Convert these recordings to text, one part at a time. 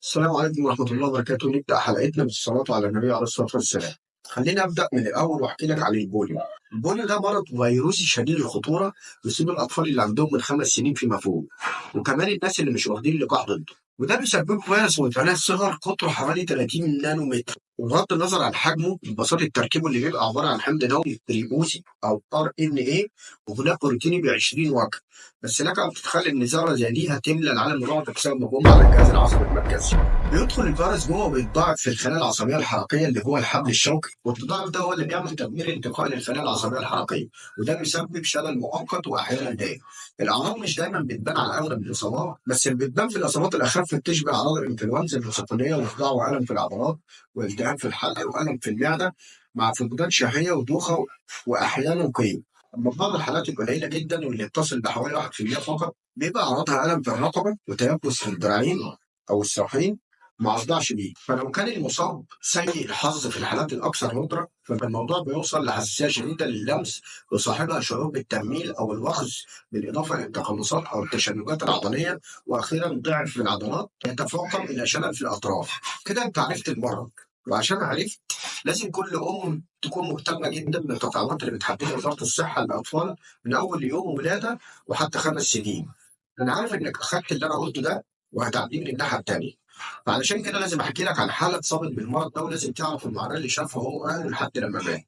السلام عليكم ورحمة الله وبركاته. نبدأ حلقتنا بالصلاة على النبي عليه الصلاة والسلام. خليني أبدأ من الأول وأحكي لك عن البوليو. البوليو ده مرض فيروسي شديد الخطورة، بيصيب الأطفال اللي عندهم من 5 سنين فيما فوق، وكمان الناس اللي مش واخدين لقاح ضده. وده بيسبب فيروس منتهى الصغر قطره حوالي 30 نانومتر، وبغض النظر عن حجمه ببساطة تركيبه اللي بيبقى عبارة عن حمض نووي ريبوزي أو RNA وغلاف بروتيني ب 20 وجه. بس لك أن تتخيل إن ذرة زي دي هتملى العالم رعب بسبب هجومها على الجهاز العصبي المركزي. بيدخل الفيروس جوه وبيتضاعف في الخلايا العصبيه الحركيه اللي هو الحبل الشوكي، والتضاعف ده هو اللي بيعمل تدمير انتقال للخلايا العصبيه الحركيه، وده بيسبب شلل مؤقت واحيانا دائم. الاعراض مش دايما بتبان على اغلب الاصابات، بس اللي بتبان في الاصابات الاخف بتشبه اعراض الانفلونزا السخونيه وصداع والم في العضلات والتهاب في الحلق والم في المعده مع فقدان شهيه ودوخه واحيانا قيء. اما في بعض الحالات القليله جدا واللي بتصل بحوالي 1% فقط بيبقى اعراضها الم في الرقبه وتيبس في الذراعين او الساقين مع صداع شديد. فلو كان المصاب سيء الحظ في الحالات الاكثر ندره، فالموضوع بيوصل لحساسيه شديده لللمس وصاحبها شعور بالتنميل او الوخز، بالاضافه الى التقلصات او التشنجات العضليه، واخيرا ضعف في العضلات يتفاقم الى شلل في الاطراف. كده انت عرفت المرض. وعشان عرفت لازم كل تكون مهتمه جدا بالتطعيمات اللي بتحددها وزاره الصحه للاطفال من اول يوم ولاده وحتى 5 سنين. انا عارف انك اخدت اللي انا قلته ده وهتعديه من الناحيه التانيه، فعلشان كده لازم احكي لك عن حاله اتصابت بالمرض ده، ولازم تعرف المعاناه اللي شافها هو واهله لحد لما مات.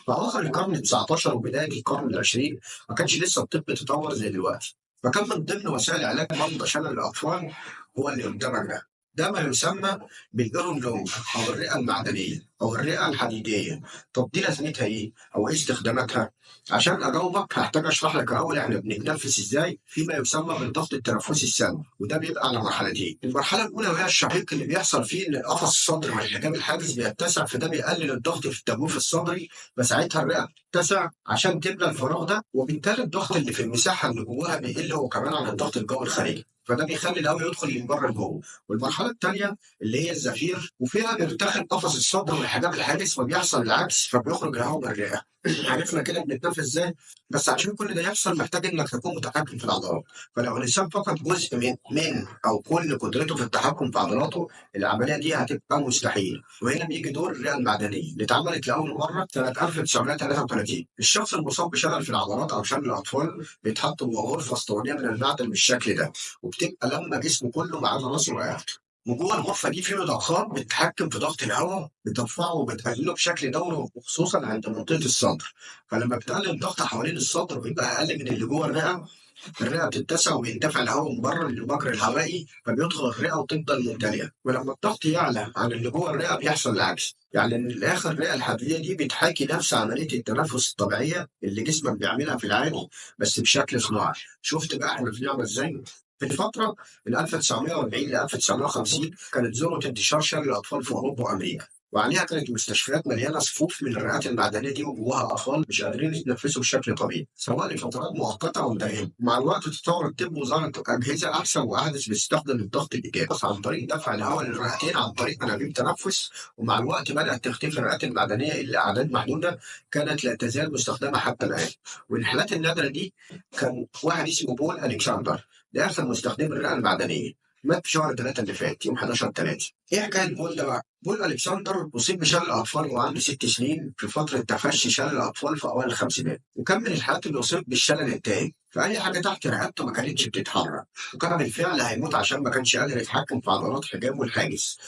في اواخر القرن ال 19 وبدايه القرن العشرين ما كانش لسه الطب تطور زي دلوقتي، فكان من ضمن وسائل علاج مرضى شلل الاطفال هو اللي قدامك ده. ده ما يسمى بالايرون لونج او الرئه المعدنيه او الرئه الحديديه. طب دي لازمتها ايه او ايه استخداماتها؟ عشان اجاوبك هحتاج اشرح لك الاول احنا بنتنفس ازاي فيما يسمى بالضغط التنفسي السلبي، وده بيبقى على مرحلتين. المرحله الاولى وهي الشهيق اللي بيحصل فيه ان القفص الصدري والحجاب الحاجز بيتسع، فده بيقلل الضغط في التجويف الصدري، فساعتها الرئه بتتسع عشان تملى الفراغ ده، وبالتالي الضغط اللي في المساحه اللي جواها بيقل هو كمان عن الضغط الجوي الخارجي، فده بيخلي الهواء يدخل من بره لجوه. والمرحله الثانيه اللي هي الزفير، وفيها بيرتخي قفص الصدر والحجاب الحاجز فبيحصل العكس فبيخرج الهواء من الرئه. عرفنا كده بنتنفس ازاي؟ بس عشان كل ده يحصل محتاج انك تكون متحكم في العضلات. فلو الانسان فقد جزء من او كل قدرته في التحكم في عضلاته، العمليه دي هتبقى مستحيل. وهنا بيجي دور الرئه المعدنيه اللي اتعملت لاول مره سنه 1933. الشخص المصاب بشلل في العضلات او شلل الاطفال بيتحط جوه غرفه اسطوانيه من المعدن بالشكل ده، وبتبقى لما جسمه كله ما عدا راسه ورقبته. وجوه الغرفه دي في مضخات بتتحكم في ضغط الهواء، بترفعه وبتقلله بشكل دوري وخصوصا عند منطقه الصدر. فلما بتقلل الضغط حوالين الصدر ويبقى اقل من اللي جوه الرئه، الرئه بتتسع وبيندفع الهواء من بره للمجرى الهوائي فبيدخل الرئه وتفضل ممتلئه. ولما الضغط يعلى عن اللي جوه الرئه بيحصل العكس، يعني من الاخر الرئه الحديديه دي بتحاكي نفس عمليه التنفس الطبيعيه اللي جسمك بيعملها في العادي بس بشكل صناعي. شفت بقى احنا بنعمل ازاي؟ في الفترة من 1940 ل 1950 كانت ذروة انتشار شلل الأطفال في أوروبا وأمريكا، وعليها كانت مستشفيات مليانة صفوف من الرئات المعدنية دي وجواها أطفال مش قادرين يتنفسوا بشكل طبيعي سواء لفترات مؤقتة أو دائمة. مع الوقت تطور الطب وظهرت أجهزة أحسن وأحدث بتستخدم الضغط الإيجابي عن طريق دفع الهواء للرئتين عن طريق أنابيب تنفس. ومع الوقت بدأت تختفي الرئات المعدنية إلا أعداد محدودة كانت لا تزال مستخدمة حتى الآن. والحالات النادرة دي كان واحد اسمه بول ألكسندر، ده آخر مستخدم الرئة المعدنية، مات في شهر 3 اللي فات يوم 11/3. ايه حكايه بول ده بقى؟ بول الكسندر اصيب بشلل الاطفال وعنده 6 سنين في فتره تفشي شلل الاطفال في اوائل الخمسينات، وكمل الحالات اللي اصيب بالشلل التاني فاي حاجه تحت رقبته ما كانتش بتتحرك، وكان بالفعل هيموت عشان ما كانش قادر يتحكم في عضلات حجابه الحاجز.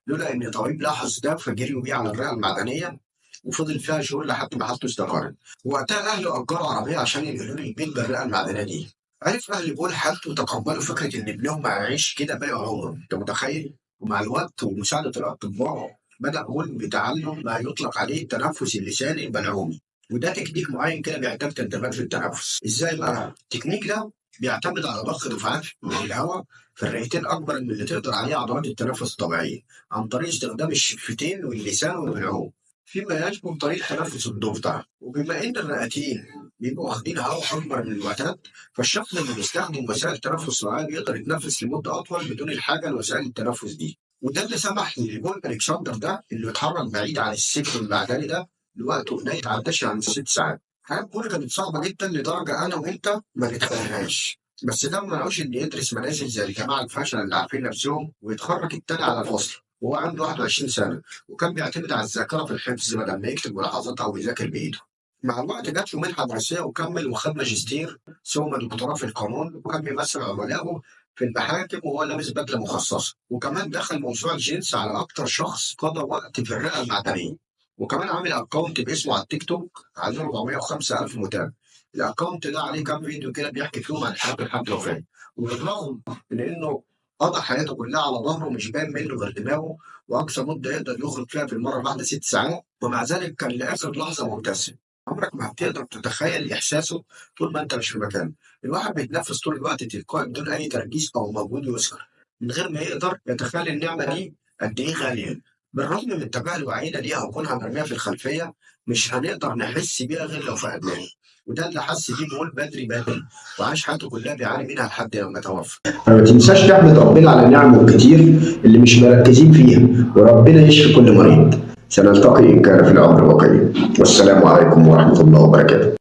لولا ان طبيب لاحظ ده فجريوا بيه على الرئه المعدنيه وفضل فيها شهور لحد ما حالته استقرت. وقتها اهله اجروا عربيه عشان ينقلوا له البيت بالرئه المعدنيه دي. عرف اهل بول حالته وتقبلوا فكره ان ابنهم هيعيش كده باقي عمره، انت متخيل؟ ومع الوقت ومساعده الاطباء بدا بول بتعلم ما يطلق عليه التنفس اللساني البلعومي، وده تكنيك معين كده بيحتاج تدريبات في التنفس. ازاي بقى؟ التكنيك ده بيعتمد على ضخ دفعات من الهواء في الرئتين اكبر من اللي تقدر عليه عضلات التنفس الطبيعيه، عن طريق استخدام الشفتين واللسان والبلعوم فيما يشبه طريق تنفس الضفدع. وبما ان الرئتين بيبقوا واخدين هواء اكبر من الوتد، فالشخص اللي بيستخدم وسائل تنفس صناعيه بيقدر يتنفس لمده اطول بدون الحاجه لوسائل التنفس دي. وده اللي سمح لبول الكسندر ده اللي اتحرك بعيد عن السجن المعدني ده لوقت قليل ما عداش عن 6 ساعات حياة بولا كانت صعبة جدا لدرجة أنا وأنت ما نتخيلهاش. بس ده ما لقوش إن يدرس منازل زي الجماعة الفاشلة اللي عارفين نفسهم ويتخرج التاني على الفصل وهو عنده 21 سنة، وكان بيعتمد على الذاكرة في الحفظ بدل ما يكتب ملاحظات أو يذاكر بإيده. مع الوقت جات له منحة دراسية وكمل وخد ماجستير ثم دكتوراه في القانون، وكان بيمثل عملائه في المحاكم وهو لابس بدلة مخصصة، وكمان دخل موسوعة جينز على أكتر شخص قضى وقت في الرئة المعدنية. وكمان عامل أكونت باسمه على التيك توك عليه 405 ألف متابع. الأكونت ده عليه كام فيديو كده بيحكي فيهم عن حياته لحد وفاته، وبالرغم من إنه قضى حياته كلها على ظهره مش باين منه غير دماغه، وأقصى مدة يقدر يخرج فيها في المرة الواحدة 6 ساعات، ومع ذلك كان لآخر لحظة مبتسم. عمرك ما هتقدر تتخيل إحساسه طول ما أنت مش في مكانه. الواحد بيتنفس طول الوقت تلقائي بدون أي تركيز أو مجهود يذكر، من غير ما يقدر يتخيل النعمة دي قد إيه غالية. بالرغم من التجارب الوعيدة ليها وكونها مرمية في الخلفية، مش هنقدر نحس بيها غير لو فقدناها. وده اللي حس بيه بول بدري بدري، وعاش حياته كلها بيعاني منها لحد لما توفى. فما تنساش تحمد ربنا على نعمه الكتير اللي مش مركزين فيها، وربنا يشفي كل مريض. سنلتقي إن كان في العمر بقية، والسلام عليكم ورحمة الله وبركاته.